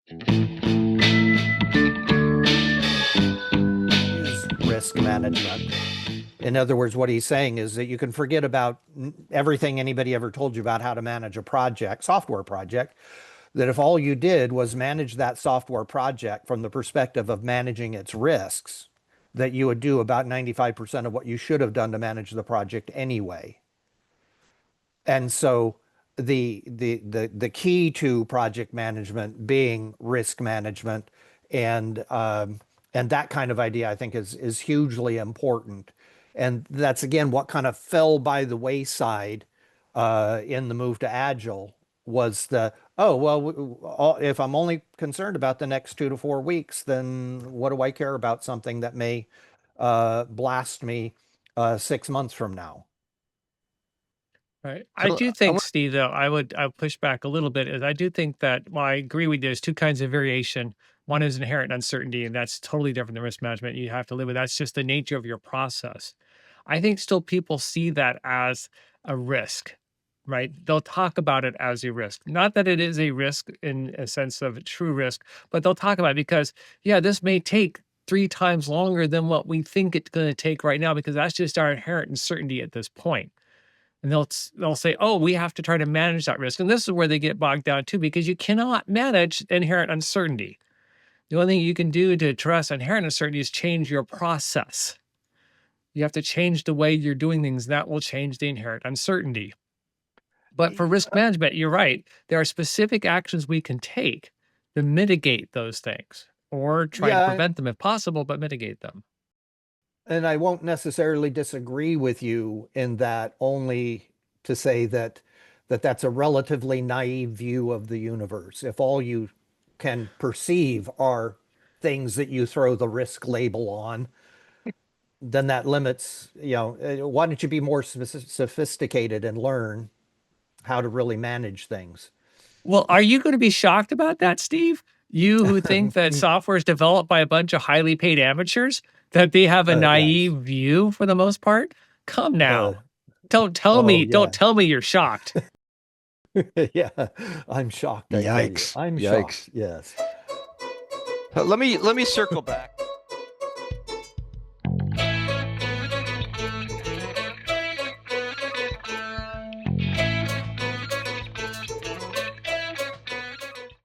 Is risk management. In other words, what he's saying is that you can forget about everything anybody ever told you about how to manage a project, software project, that if all you did was manage that software project from the perspective of managing its risks, that you would do about 95% of what you should have done to manage the project anyway. And so the key to project management being risk management and that kind of idea, I think is hugely important. And that's again what kind of fell by the wayside in the move to Agile was the, oh, well, if I'm only concerned about the next 2 to 4 weeks, then what do I care about something that may blast me 6 months from now? Right. I So do I think, want, Steve, though, I'll push back a little bit. Is I do think that, well, I agree with you. There's two kinds of variation. One is inherent uncertainty, and that's totally different than risk management. You have to live with that's just the nature of your process. I think still people see that as a risk, right? They'll talk about it as a risk. Not that it is a risk in a sense of true risk, but they'll talk about it because, yeah, this may take 3 times longer than what we think it's going to take right now, because that's just our inherent uncertainty at this point. And they'll say, "Oh, we have to try to manage that risk." And this is where they get bogged down too, because you cannot manage inherent uncertainty. The only thing you can do to address inherent uncertainty is change your process. You have to change the way you're doing things. That will change the inherent uncertainty. But for risk management, you're right. There are specific actions we can take to mitigate those things or try to yeah, prevent them if possible, but mitigate them. and I won't necessarily disagree with you in that, only to say that that's a relatively naive view of the universe. If all you can perceive are things that you throw the risk label on, then that limits, why don't you be more sophisticated and learn how to really manage things? Well, are you going to be shocked about that, Steve? You who think that software is developed by a bunch of highly paid amateurs, that they have a Yes. naive view for the most part? Come Uh, now. oh, Don't yeah. tell me you're shocked. Yeah. I'm shocked, I tell you. Yikes. I'm Yikes. shocked. Yes. Let me circle back.